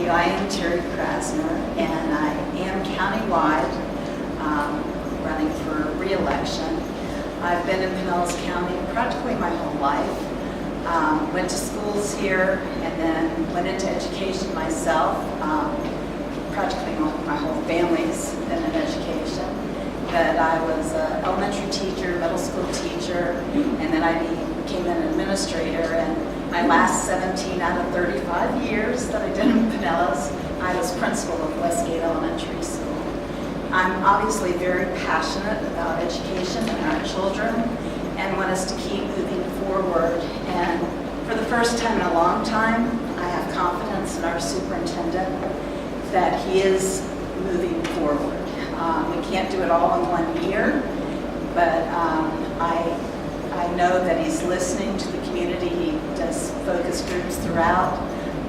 you. I am Terry Krassner, and I am countywide running for re-election. I've been in Pinellas County practically my whole life. Went to schools here and then went into education myself. Practically my whole family's been in education. But I was an elementary teacher, middle school teacher, and then I became an administrator. And my last 17 out of 35 years that I did in Pinellas, I was principal of Westgate Elementary School. I'm obviously very passionate about education and our children and want us to keep moving forward. And for the first time in a long time, I have confidence in our superintendent that he is moving forward. We can't do it all in 1 year, but I know that he's listening to the community. He does focus groups throughout.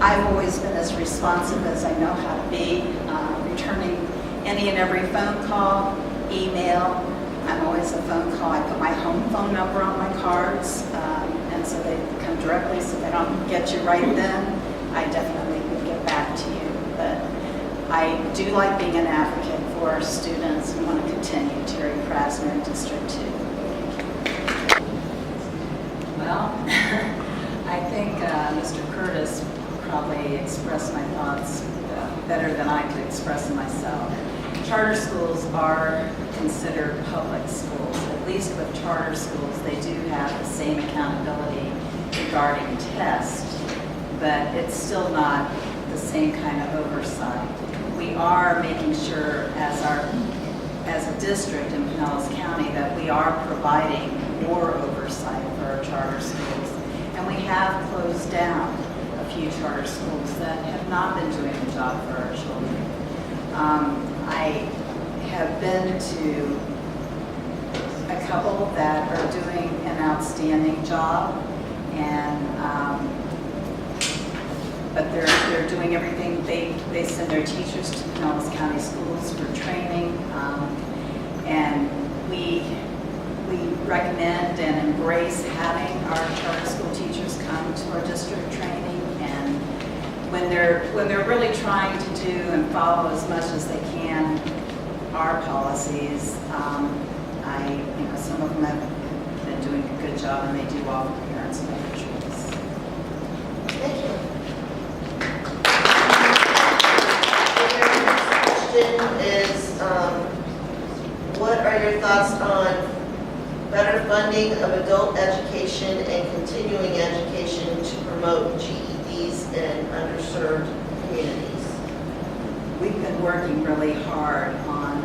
I've always been as responsive as I know how to be, returning any and every phone call, email. I'm always a phone call. I put my home phone number on my cards, and so they come directly. So if I don't get you right then, I definitely will get back to you. But I do like being an advocate for our students and want to continue. Terry Krassner in District 2. Well, I think Mr. Curtis probably expressed my thoughts better than I could express them myself. Charter schools are considered public schools. At least with charter schools, they do have the same accountability regarding tests, but it's still not the same kind of oversight. We are making sure as a district in Pinellas County that we are providing more oversight for our charter schools. And we have closed down a few charter schools that have not been doing the job for our children. I have been to a couple that are doing an outstanding job, and but they're doing everything. They send their teachers to Pinellas County schools for training, and we recommend and embrace having our charter school teachers come to our district training. And when they're really trying to do and follow as much as they can our policies, some of them have been doing a good job, and they do offer parents better choice. Thank you. The next question is, what are your thoughts on better funding of adult education and continuing education to promote GEDs in underserved communities? We've been working really hard on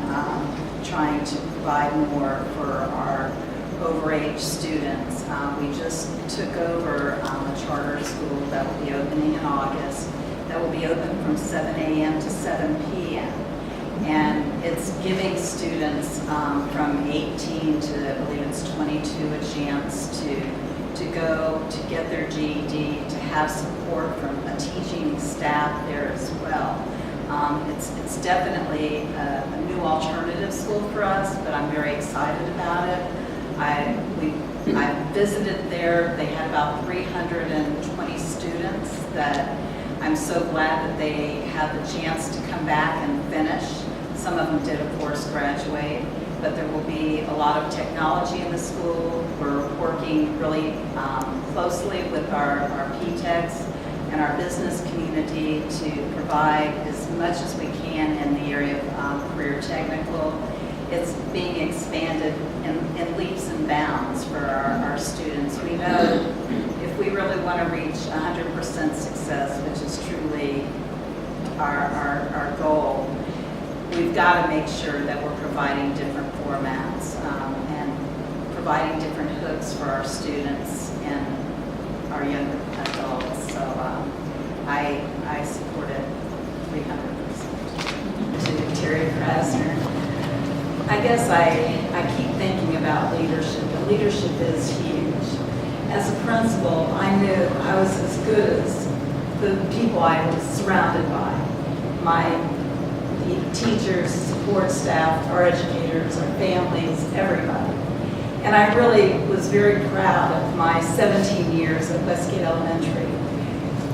trying to provide more for our overage students. We just took over a charter school that will be opening in August, that will be open from 7 a.m. to 7 p.m. And it's giving students from 18 to, I believe it's 22, a chance to go to get their GED, to have support from a teaching staff there as well. It's definitely a new alternative school for us, but I'm very excited about it. I visited there. They had about 320 students that I'm so glad that they had the chance to come back and finish. Some of them did, of course, graduate, but there will be a lot of technology in the school. We're working really closely with our P-Techs and our business community to provide as much as we can in the area of career technical. It's being expanded in leaps and bounds for our students. We know if we really want to reach 100% success, which is truly our goal, we've got to make sure that we're providing different formats and providing different hooks for our students and our young adults. So I support it 300%. To Terry Krassner, I guess I keep thinking about leadership, and leadership is huge. As a principal, I knew I was as good as the people I was surrounded by. The teachers, support staff, our educators, our families, everybody. And I really was very proud of my 17 years at Westgate Elementary.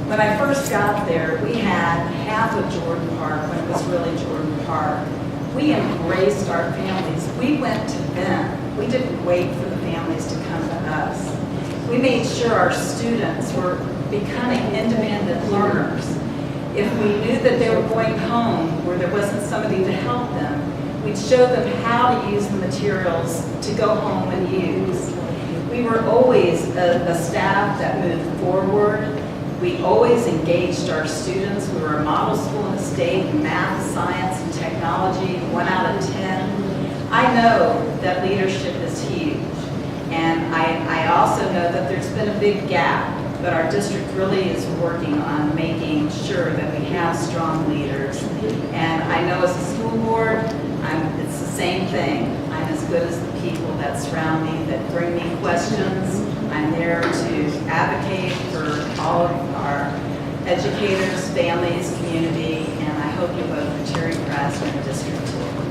When I first got there, we had half of Jordan Park when it was really Jordan Park. We embraced our families. We went to them. We didn't wait for the families to come to us. We made sure our students were becoming independent learners. If we knew that they were going home where there wasn't somebody to help them, we'd show them how to use the materials to go home and use. We were always a staff that moved forward. We always engaged our students. We were a model school in the state in math, science, and technology, 1 out of 10. I know that leadership is huge. And I also know that there's been a big gap, but our district really is working on making sure that we have strong leaders. And I know as a school board, it's the same thing. I'm as good as the people that surround me, that bring me questions. I'm there to advocate for all of our educators, families, community, and I hope you vote for Terry Krassner in District 2.